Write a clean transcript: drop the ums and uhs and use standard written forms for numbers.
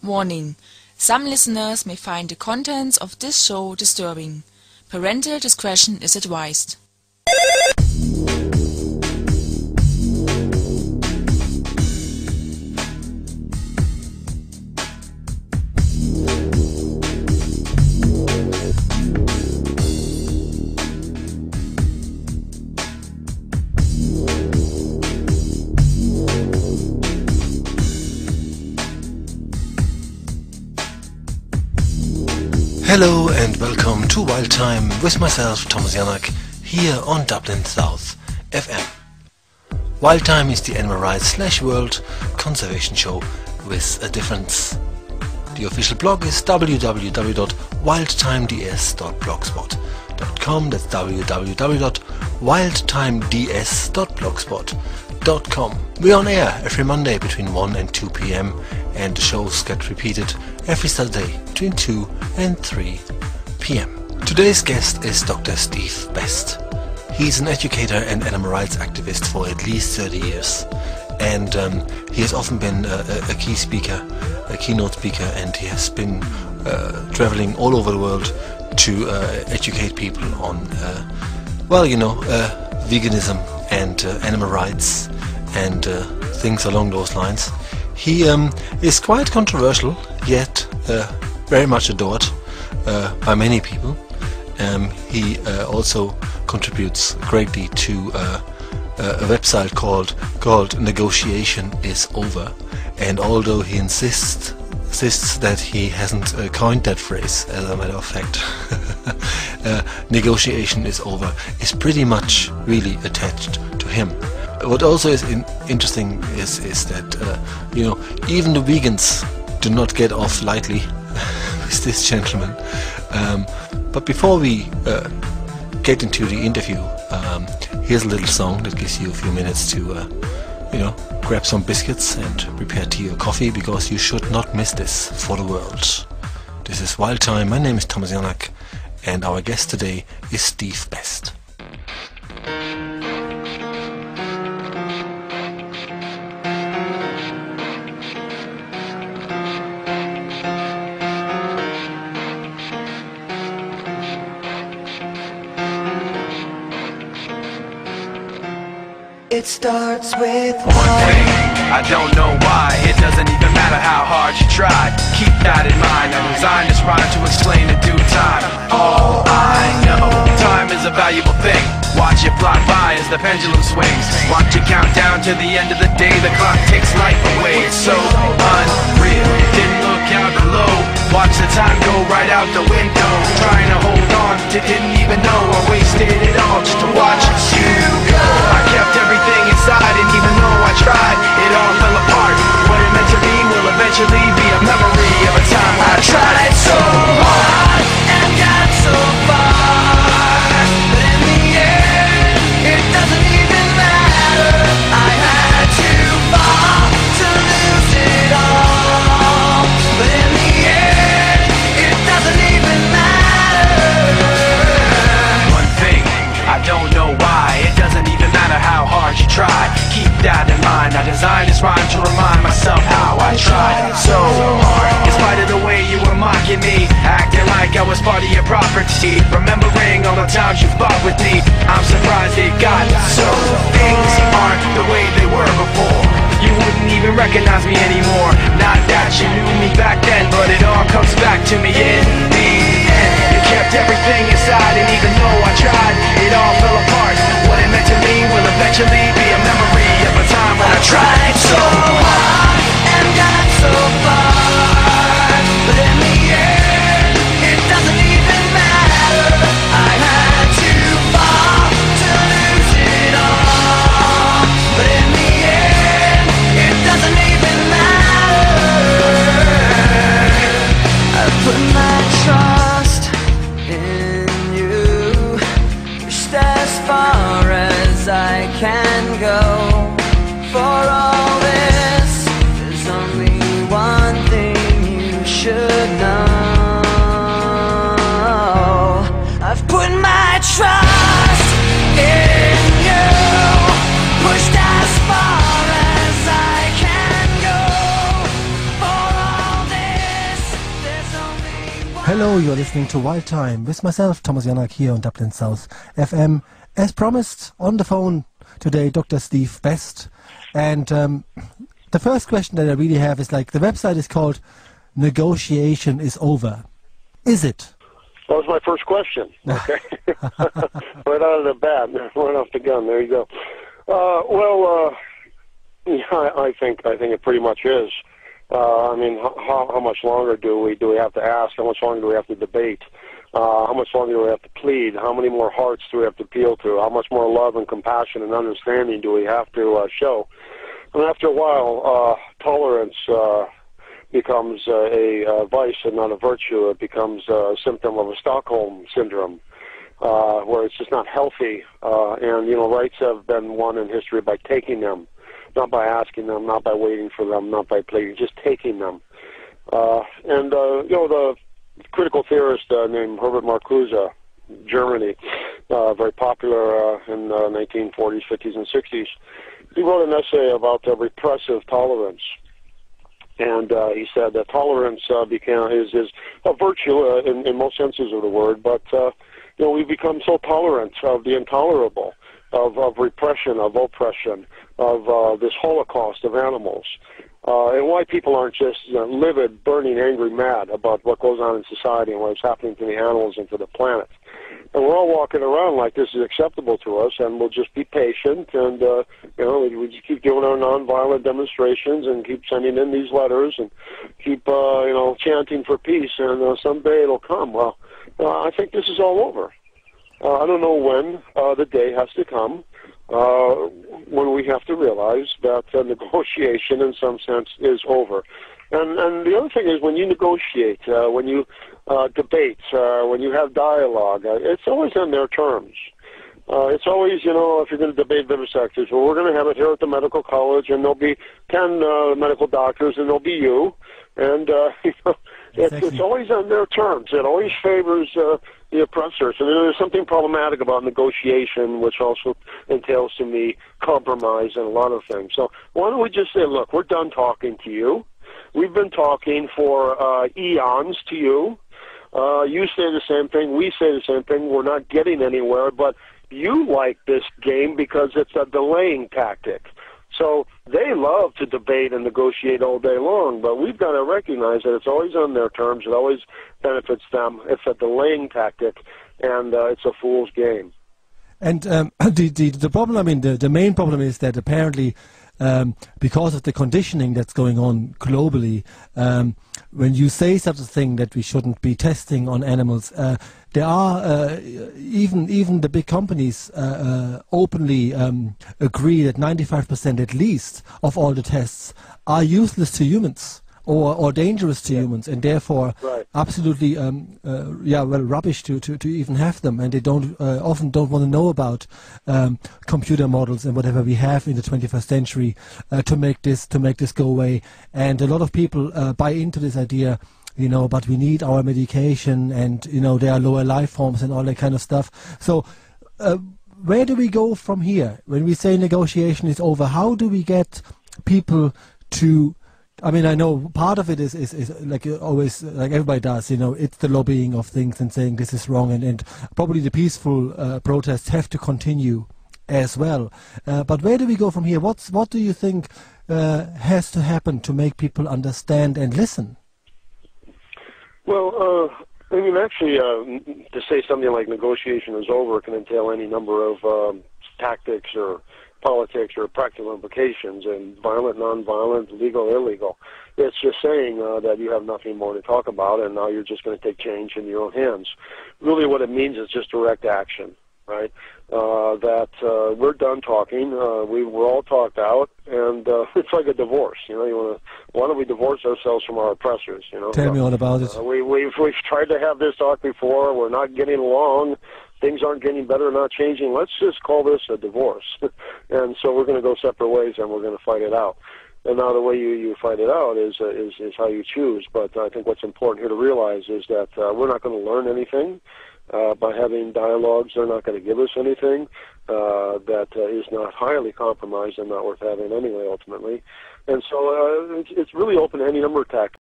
Warning: some listeners may find the contents of this show disturbing. Parental discretion is advised. Hello and welcome to Wild Time with myself, Thomas Janak, here on Dublin South FM. Wild Time is the animal rights / world conservation show with a difference. The official blog is www.wildtimeds.blogspot.com. That's www.wildtimeds.blogspot.com. We're on air every Monday between 1 and 2 p.m. and the shows get repeated every Saturday between 2 and 3 p.m. Today's guest is Dr. Steve Best. He's an educator and animal rights activist for at least 30 years, and he has often been a key speaker, a keynote speaker, and he has been traveling all over the world to educate people on veganism and animal rights and things along those lines. He is quite controversial, yet very much adored by many people. He also contributes greatly to a website called Negotiation is Over, and although he insists that he hasn't coined that phrase, as a matter of fact, negotiation is over is pretty much really attached to him. What also is interesting is that even the vegans do not get off lightly with this gentleman. But before we get into the interview, here's a little song that gives you a few minutes to grab some biscuits and prepare tea or coffee, because you should not miss this for the world. This is Wild Time. My name is Thomas Janak, and our guest today is Steve Best. It starts with one thing, I don't know why. It doesn't even matter how hard you try. Keep that in mind. I designed this rhyme to explain in due time. All I know, time is a valuable thing. Watch it fly by as the pendulum swings. Watch it count down to the end of the day. The clock takes life away. It's so unreal. Didn't look out below. Watch the time go right out the window. Trying to hold on to didn't even know I wasted it all just to watch you go. I kept everything inside, and even though I tried, it all fell apart. What it meant to me will eventually be a memory of a time when I tried so hard and got so far, but in the end, it doesn't even matter. I had to fall to lose it all, but in the end, it doesn't even matter. One thing, I don't know why. It doesn't even matter how hard you try. Keep that in mind. I designed this rhyme to remind myself how I tried so hard, in spite of the way you were mocking me, acting like I was part of your property. Remembering all the times you fought with me, I'm surprised it got so. Things aren't the way they were before. You wouldn't even recognize me anymore. Not that you knew me back then, but it all comes back to me in the end. You kept everything inside, and even though I tried, it all fell apart. What it meant to me will eventually be a memory of a time when I tried so hard and got so far, but in the end, it doesn't even matter. I had to fall to lose it all, but in the end, it doesn't even matter. I put my trust in you, pushed as far as I can Hello, you're listening to Wild Time with myself, Thomas Janak, here on Dublin South FM. As promised, on the phone today, Dr. Steve Best. And the first question that I really have is, like, the website is called Negotiation is Over. Is it? That was my first question. Okay. Right out of the bat, right off the gun. There you go. Yeah, I think it pretty much is. I mean, how much longer do we have to ask? How much longer do we have to debate? How much longer do we have to plead? How many more hearts do we have to appeal to? How much more love and compassion and understanding do we have to show? And after a while, tolerance becomes a vice and not a virtue. It becomes a symptom of a Stockholm syndrome, where it's just not healthy. And, rights have been won in history by taking them. Not by asking them, not by waiting for them, not by pleading, just taking them. The critical theorist named Herbert Marcuse, Germany, very popular in the 1940s, 50s, and 60s, he wrote an essay about repressive tolerance. And he said that tolerance is a virtue in most senses of the word, but we've become so tolerant of the intolerable, of repression, of oppression, of this Holocaust of animals, and why people aren't just livid, burning, angry, mad about what goes on in society and what's happening to the animals and to the planet. And we're all walking around like this is acceptable to us, and we'll just be patient, and we just keep doing our nonviolent demonstrations and keep sending in these letters and keep chanting for peace, and someday it'll come. Well, I think this is all over. I don't know when the day has to come when we have to realize that negotiation, in some sense, is over. And the other thing is, when you negotiate, when you debate, when you have dialogue, it's always on their terms. It's always, if you're going to debate vivisectors, well, we're going to have it here at the medical college, and there'll be 10 medical doctors, and there'll be you. And, Exactly. It's always on their terms. It always favors the oppressors. And there's something problematic about negotiation, which also entails to me compromise and a lot of things. So why don't we just say, look, we're done talking to you. We've been talking for eons to you. You say the same thing. We say the same thing. We're not getting anywhere, but you like this game because it's a delaying tactic. So they love to debate and negotiate all day long, but we've got to recognize that it's always on their terms. It always benefits them. It's a delaying tactic, and it's a fool's game. And the problem, I mean, the main problem is that apparently because of the conditioning that's going on globally, when you say such a thing that we shouldn't be testing on animals, there are even the big companies openly agree that 95% at least of all the tests are useless to humans or dangerous to humans, and therefore absolutely rubbish to even have them, and they often don't want to know about computer models and whatever we have in the 21st century to make this go away. And a lot of people buy into this idea, but we need our medication, and there are lower life forms and all that kind of stuff. So where do we go from here? When we say negotiation is over, how do we get people to, I mean, I know part of it is like always, like everybody does, it's the lobbying of things and saying this is wrong, and probably the peaceful protests have to continue as well. But where do we go from here? What do you think has to happen to make people understand and listen? Well, I mean, actually, to say something like negotiation is over can entail any number of tactics or politics or practical implications, and violent, non-violent, legal, illegal. It's just saying that you have nothing more to talk about, and now you're just going to take change in your own hands. Really what it means is just direct action, right? We're done talking. We're all talked out, and it's like a divorce. Why don't we divorce ourselves from our oppressors? Tell me all about it. We've tried to have this talk before. We're not getting along. Things aren't getting better, not changing. Let's just call this a divorce. And so we're going to go separate ways, and we're going to fight it out. And now the way you fight it out is how you choose. But I think what's important here to realize is that we're not going to learn anything by having dialogues. They're not going to give us anything that is not highly compromised and not worth having anyway, ultimately. And so it's really open to any number of tactics.